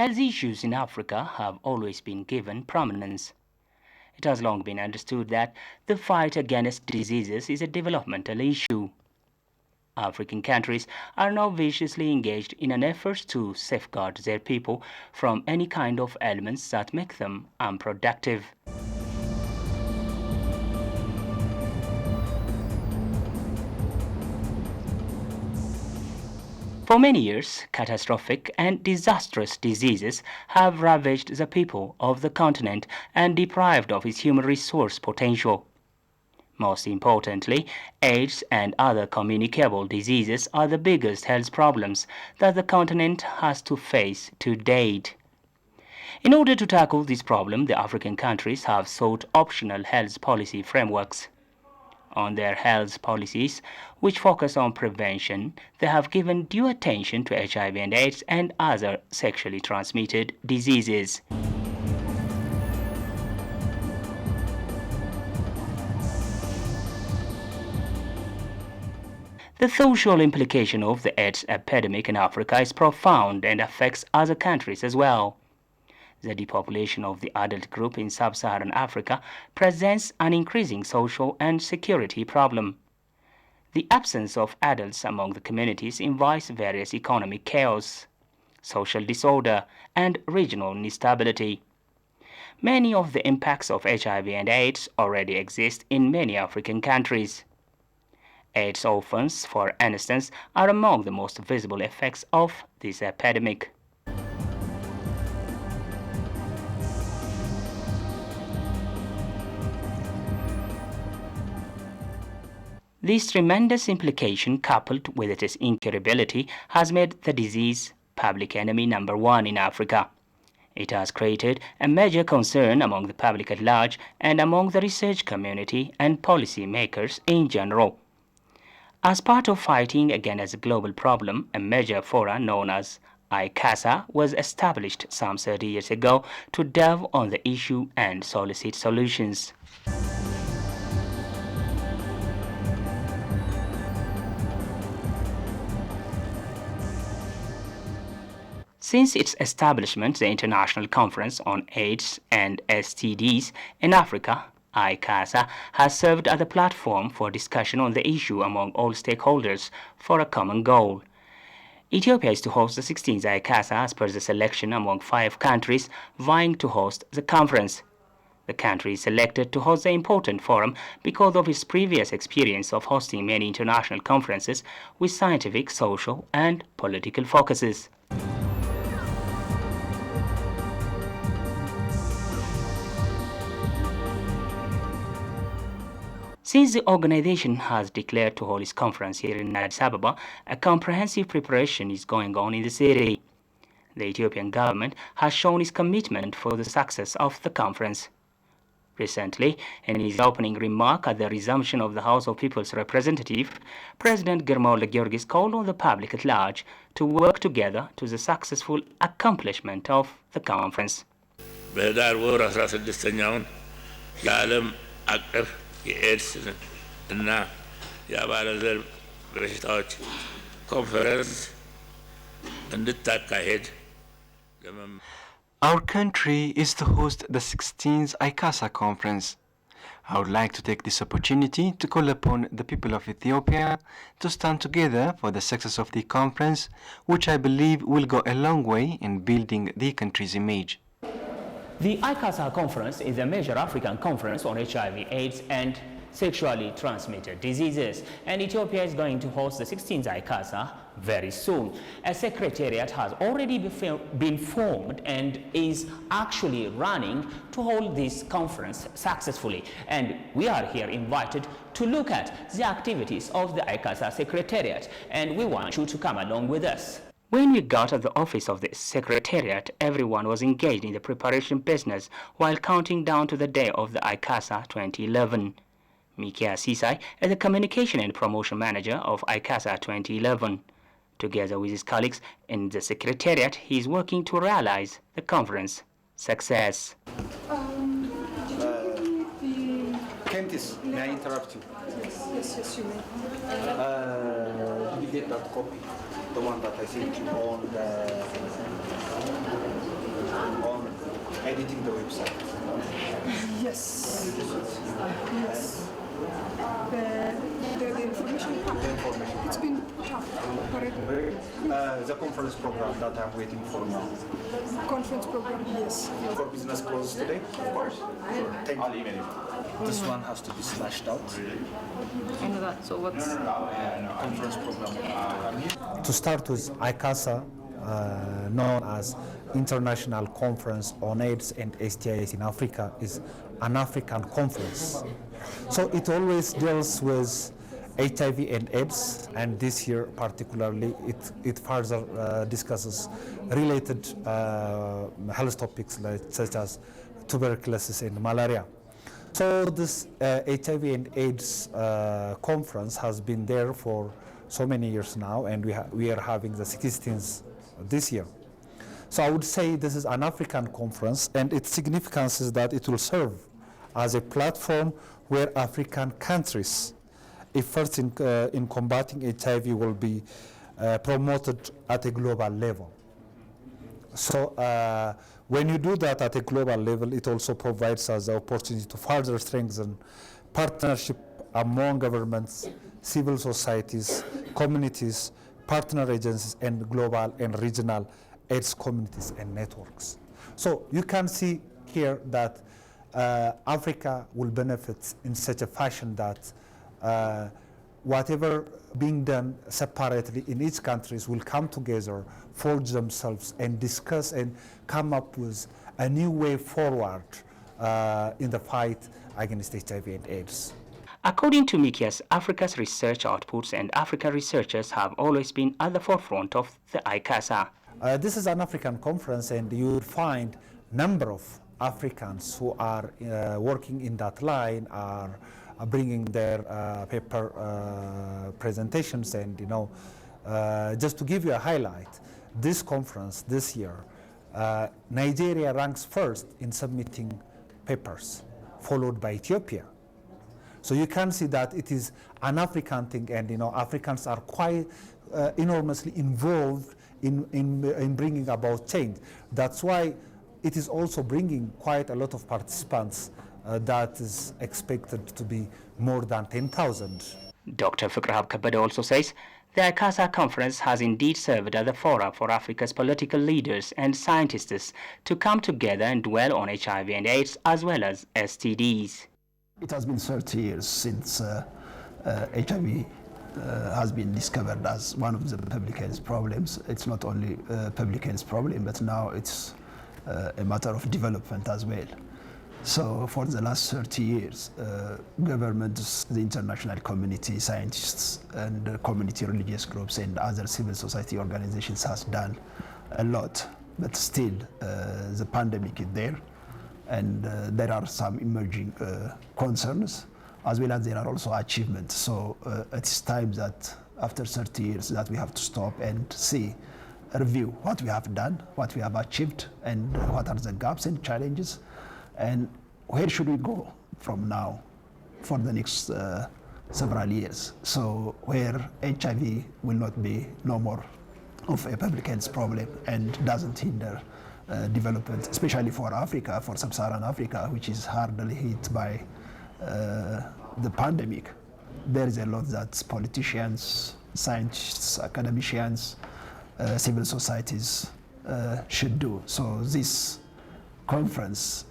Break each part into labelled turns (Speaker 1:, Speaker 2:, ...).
Speaker 1: Health issues in Africa have always been given prominence. It has long been understood that the fight against diseases is a developmental issue. African countries are now viciously engaged in an effort to safeguard their people from any kind of ailments that make them unproductive. For many years, catastrophic and disastrous diseases have ravaged the people of the continent and deprived of its human resource potential. Most importantly, AIDS and other communicable diseases are the biggest health problems that the continent has to face to date. In order to tackle this problem, the African countries have sought optional health policy frameworks. On their health policies, which focus on prevention, they have given due attention to HIV and AIDS and other sexually transmitted diseases. The social implication of the AIDS epidemic in Africa is profound and affects other countries as well. The depopulation of the adult group in sub-Saharan Africa presents an increasing social and security problem. The absence of adults among the communities invites various economic chaos, social disorder, and regional instability. Many of the impacts of HIV and AIDS already exist in many African countries. AIDS orphans, for instance, are among the most visible effects of this epidemic. This tremendous implication, coupled with its incurability, has made the disease public enemy number one in Africa. It has created a major concern among the public at large and among the research community and policy makers in general. As part of fighting against a global problem, a major forum known as ICASA was established some 30 years ago to delve on the issue and solicit solutions. Since its establishment, the International Conference on AIDS and STDs in Africa, ICASA, has served as a platform for discussion on the issue among all stakeholders for a common goal. Ethiopia is to host the 16th ICASA as per the selection among 5 countries vying to host the conference. The country is selected to host the important forum because of its previous experience of hosting many international conferences with scientific, social, and political focuses. Since the organization has declared to hold its conference here in Addis Ababa, a comprehensive preparation is going on in the city. The Ethiopian government has shown its commitment for the success of the conference. Recently, in his opening remark at the resumption of the House of People's Representative, President Girma Giorgis called on the public at large to work together to the successful accomplishment of the conference.
Speaker 2: በህዳር ወር 16ኛውን የዓለም አቀፍ የኤድስ እና የአባለዘር በሽታዎች ኮንፈረንስ እንድታካሄድ
Speaker 3: Our country is to host the 16th ICASA conference. I would like to take this opportunity to call upon the people of Ethiopia to stand together for the success of the conference, which I believe will go a long way in building the country's image.
Speaker 1: The ICASA conference is a major African conference on HIV, AIDS, and sexually transmitted diseases, and Ethiopia is going to host the 16th ICASA very soon. A secretariat has already been formed and is actually running to hold this conference successfully, and we are here invited to look at the activities of the ICASA secretariat, and we want you to come along with us. When we got at the office of the secretariat, everyone was engaged in the preparation business while counting down to the day of the ICASA 2011. Mikia Sisai is the communication and promotion manager of ICASA 2011. Together with his colleagues in the secretariat, he is working to realize the conference success.
Speaker 4: Candice, may I interrupt you?
Speaker 5: Yes, you may.
Speaker 4: Did you get that copy? the one that I sent you on editing the website.
Speaker 5: Yes. Yes. The information part.
Speaker 4: The information.
Speaker 5: It's been put up already.
Speaker 4: The conference program that I'm waiting for now.
Speaker 5: Conference program, yes.
Speaker 4: For business close today? Of course. Thank you. This one has to be slashed out.
Speaker 6: I know that. So what's
Speaker 4: Conference program.
Speaker 7: To start with, ICASA, known as International Conference on AIDS and STIs in Africa, is an African conference. So it always deals with HIV and AIDS, and this year particularly it further discusses related health topics such as tuberculosis and malaria. So this HIV and AIDS conference has been there for so many years now, and we are having the 16th this year. So I would say this is an African conference, and its significance is that it will serve as a platform where African countries' efforts in combating HIV will be promoted at a global level. So when you do that at a global level, it also provides us the opportunity to further strengthen partnership among governments, civil societies, communities, partner agencies, and global and regional AIDS communities and networks. So you can see here that Africa will benefit in such a fashion that whatever being done separately in each countries will come together, forge themselves, and discuss and come up with a new way forward in the fight against HIV and AIDS.
Speaker 1: According to Mikias, Africa's research outputs and African researchers have always been at the forefront of the ICASA.
Speaker 7: This is an African conference, and you will find a number of Africans who are working in that line are bringing their paper presentations. And just to give you a highlight, this conference this year, Nigeria ranks first in submitting papers, followed by Ethiopia. So you can see that it is an African thing, and Africans are quite enormously involved in bringing about change. That's why it is also bringing quite a lot of participants. That is expected to be more than 10,000.
Speaker 1: Dr. Fikrahab Kabada also says the ICASA conference has indeed served as a forum for Africa's political leaders and scientists to come together and dwell on HIV and AIDS as well as STDs.
Speaker 8: It has been 30 years since HIV has been discovered as one of the public health problems. It's not only a public health problem, but now it's a matter of development as well. So for the last 30 years, governments, the international community, scientists, and community religious groups and other civil society organizations has done a lot, but still the pandemic is there, and there are some emerging concerns, as well as there are also achievements. So it's time that after 30 years that we have to stop and see, review what we have done, what we have achieved, and what are the gaps and challenges, and where should we go from now for the next several years. So where HIV will not be no more of a public health problem and doesn't hinder development, especially for Africa, for sub-Saharan Africa, which is hardly hit by the pandemic. There is a lot that politicians, scientists, academicians, civil societies should do. So this conference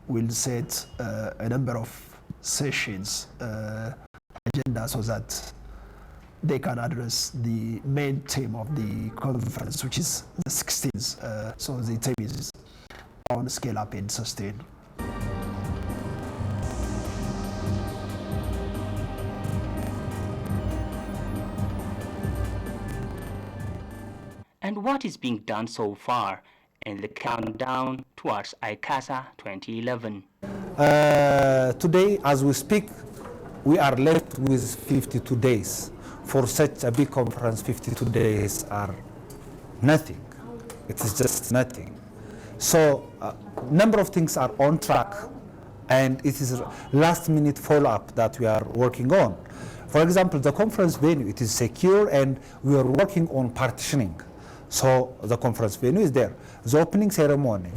Speaker 8: will set a number of sessions, agenda, so that they can address the main theme of the conference, which is the 16th. So the theme is on scale up and sustain.
Speaker 1: And what is being done so far in the countdown towards ICASA 2011?
Speaker 7: Today, as we speak, we are left with 52 days. For such a big conference, 52 days are nothing. It is just nothing. So a number of things are on track, and it is last-minute follow-up that we are working on. For example, the conference venue, it is secure, and we are working on partitioning. So the conference venue is there. The opening ceremony,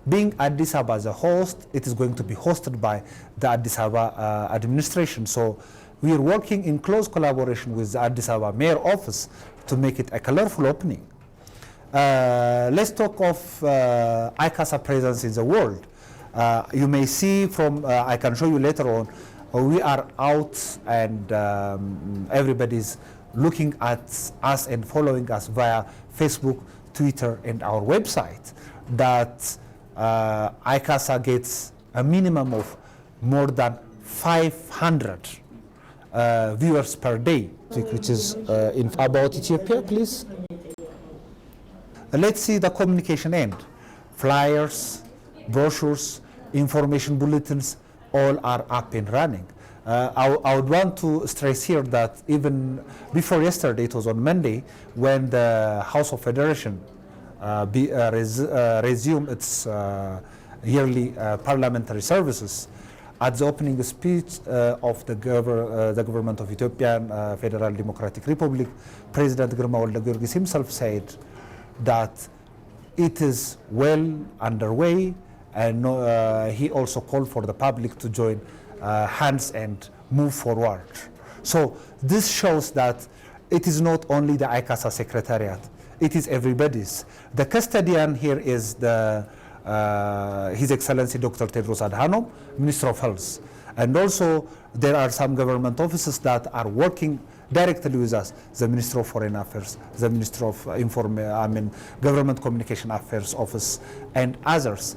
Speaker 7: being Addis Ababa as a host, it is going to be hosted by the Addis Ababa administration. So we are working in close collaboration with the Addis Ababa Mayor Office to make it a colorful opening. Let's talk of ICASA presence in the world. You may see from, I can show you later on, we are out, and everybody's looking at us and following us via Facebook, Twitter, and our website, that ICASA gets a minimum of more than 500 viewers per day. Which is about Ethiopia, please. Let's see the communication end. Flyers, brochures, information bulletins, all are up and running. I would want to stress here that even before yesterday, it was on Monday, when the House of Federation resumed its yearly parliamentary services. At the opening speech of the government of Ethiopian Federal Democratic Republic, President Girma Walda-Giyorgis himself said that it is well underway, and he also called for the public to join hands and move forward. So this shows that it is not only the ICASA Secretariat, it is everybody's. The custodian here is His Excellency Dr. Tedros Adhanom, Minister of Health. And also there are some government offices that are working directly with us, the Minister of Foreign Affairs, the Minister of Government Communication Affairs Office, and others.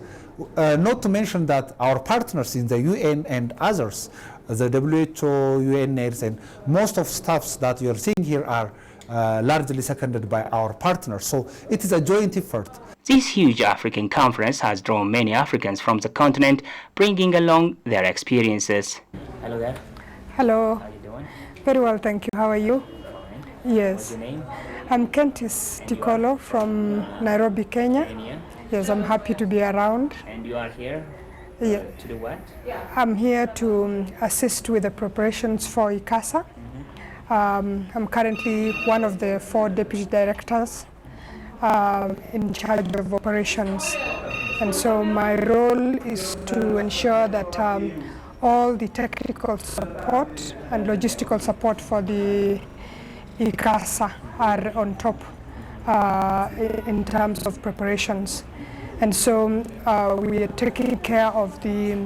Speaker 7: Not to mention that our partners in the UN and others, the WHO, UNAIDS, and most of staffs that you are seeing here are largely seconded by our partners. So it is a joint effort.
Speaker 1: This huge African conference has drawn many Africans from the continent, bringing along their experiences. Hello there.
Speaker 5: Hello.
Speaker 1: How are you doing?
Speaker 5: Very well, thank you. How are you?
Speaker 1: Fine.
Speaker 5: Yes.
Speaker 1: What's your name?
Speaker 5: I'm Kentis Tikolo from Nairobi, Kenya.
Speaker 1: Kenya.
Speaker 5: Yes, I'm happy to be around.
Speaker 1: And you are here
Speaker 5: Yeah.
Speaker 1: to do what?
Speaker 5: I'm here to assist with the preparations for ICASA. I'm currently one of the 4 deputy directors in charge of operations. And so my role is to ensure that all the technical support and logistical support for the ICASA are on top in terms of preparations. And so we are taking care of the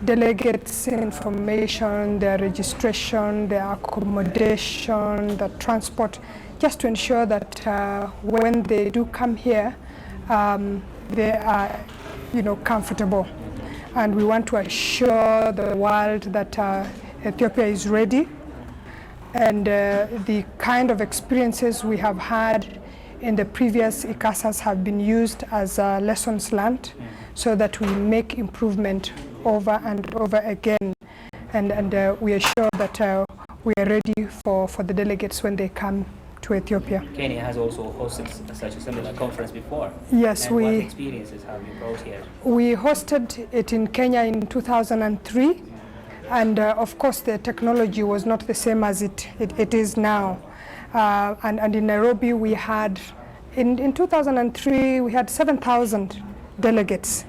Speaker 5: delegates' information, their registration, their accommodation, the transport, just to ensure that when they do come here, they are, comfortable. And we want to assure the world that Ethiopia is ready, and the kind of experiences we have had in the previous ICASAs have been used as lessons learned, so that we make improvement over and over again, and we are sure that we are ready for the delegates when they come to Ethiopia.
Speaker 1: Kenya has also hosted such a similar conference before.
Speaker 5: Yes,
Speaker 1: and what experiences have you brought here?
Speaker 5: We hosted it in Kenya in 2003, and of course the technology was not the same as it is now. And in Nairobi we had, in 2003 we had 7,000 delegates,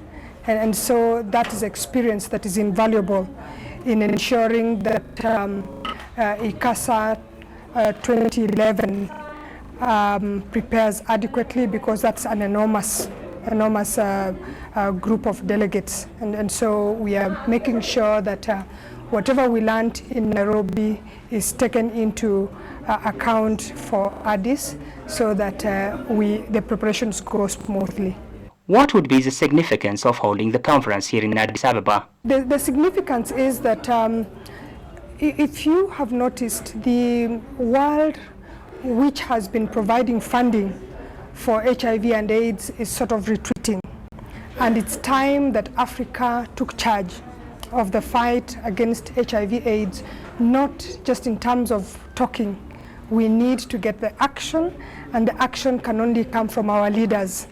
Speaker 5: and so that is experience that is invaluable in ensuring that ICASA 2011 prepares adequately, because that's an enormous group of delegates, and so we are making sure that whatever we learned in Nairobi is taken into account for Addis, so that the preparations go smoothly.
Speaker 1: What would be the significance of holding the conference here in Addis Ababa?
Speaker 5: The significance is that if you have noticed, the world which has been providing funding for HIV and AIDS is sort of retreating. And it's time that Africa took charge of the fight against HIV AIDS, not just in terms of talking. We need to get the action, and the action can only come from our leaders.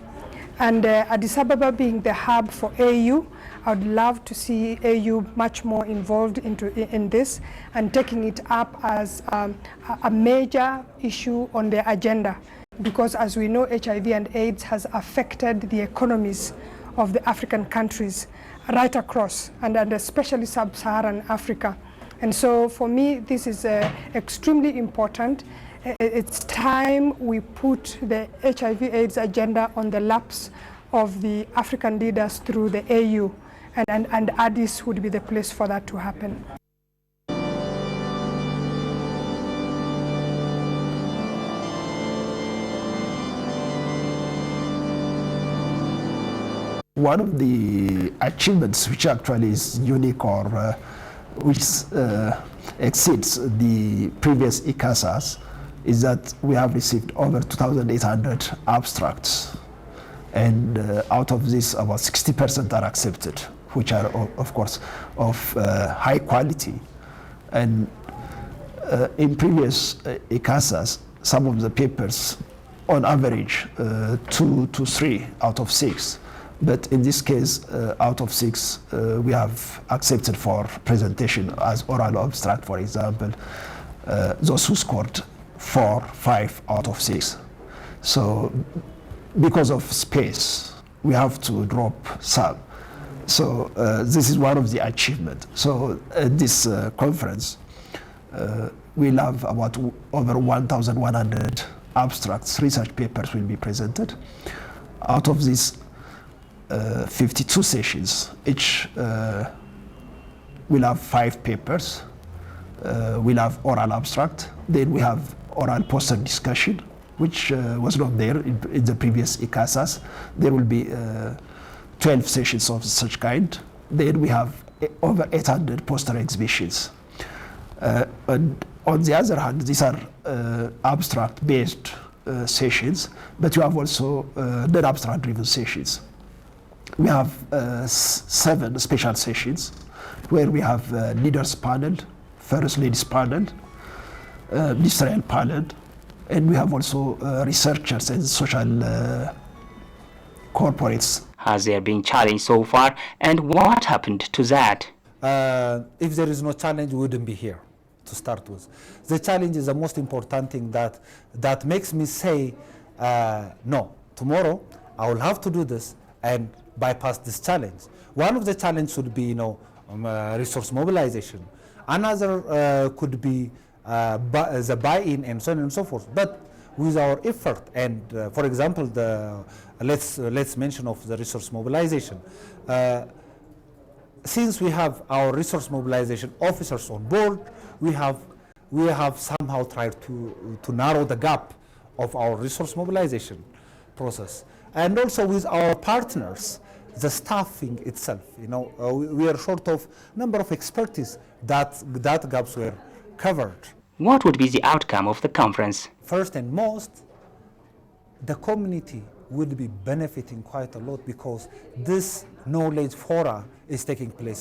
Speaker 5: And Addis Ababa being the hub for AU, I would love to see AU much more involved in this and taking it up as a major issue on the agenda. Because as we know, HIV and AIDS has affected the economies of the African countries right across, and especially sub-Saharan Africa. And so for me, this is extremely important. It's time we put the HIV/AIDS agenda on the laps of the African leaders through the AU, and Addis would be the place for that to happen.
Speaker 8: One of the achievements which actually is unique or which exceeds the previous ICASAs is that we have received over 2,800 abstracts, and out of this about 60% are accepted, which are of course of high quality. And in previous ICASAs, some of the papers on average 2 to 3 out of 6. But in this case, out of 6, we have accepted for presentation as oral abstract, for example, those who scored 4, 5 out of 6. So because of space, we have to drop some. So this is one of the achievements. So at this conference, we'll have about over 1,100 abstracts, research papers will be presented. Out of these 52 sessions, each will have 5 papers. We'll have oral abstract, then we have oral poster discussion, which was not there in the previous ICASAs. There will be 12 sessions of such kind. Then we have over 800 poster exhibitions. And on the other hand, these are abstract-based sessions, but you have also non-abstract driven sessions. We have 7 special sessions where we have leaders panel, first ladies panel, ministerial panel, and we have also researchers and social corporates.
Speaker 1: Has there been challenge so far, and what happened to that?
Speaker 7: If there is no challenge, we wouldn't be here to start with. The challenge is the most important thing that makes me say, no, tomorrow I will have to do this and bypass this challenge. One of the challenges would be, resource mobilization. Another could be the buy-in and so on and so forth. But with our effort, and for example, let's mention of the resource mobilization. Since we have our resource mobilization officers on board, we have somehow tried to narrow the gap of our resource mobilization process. And also with our partners, the staffing itself, we are short of number of expertise that gaps were covered.
Speaker 1: What would be the outcome of the conference?
Speaker 7: First and most, the community would be benefiting quite a lot because this knowledge fora is taking place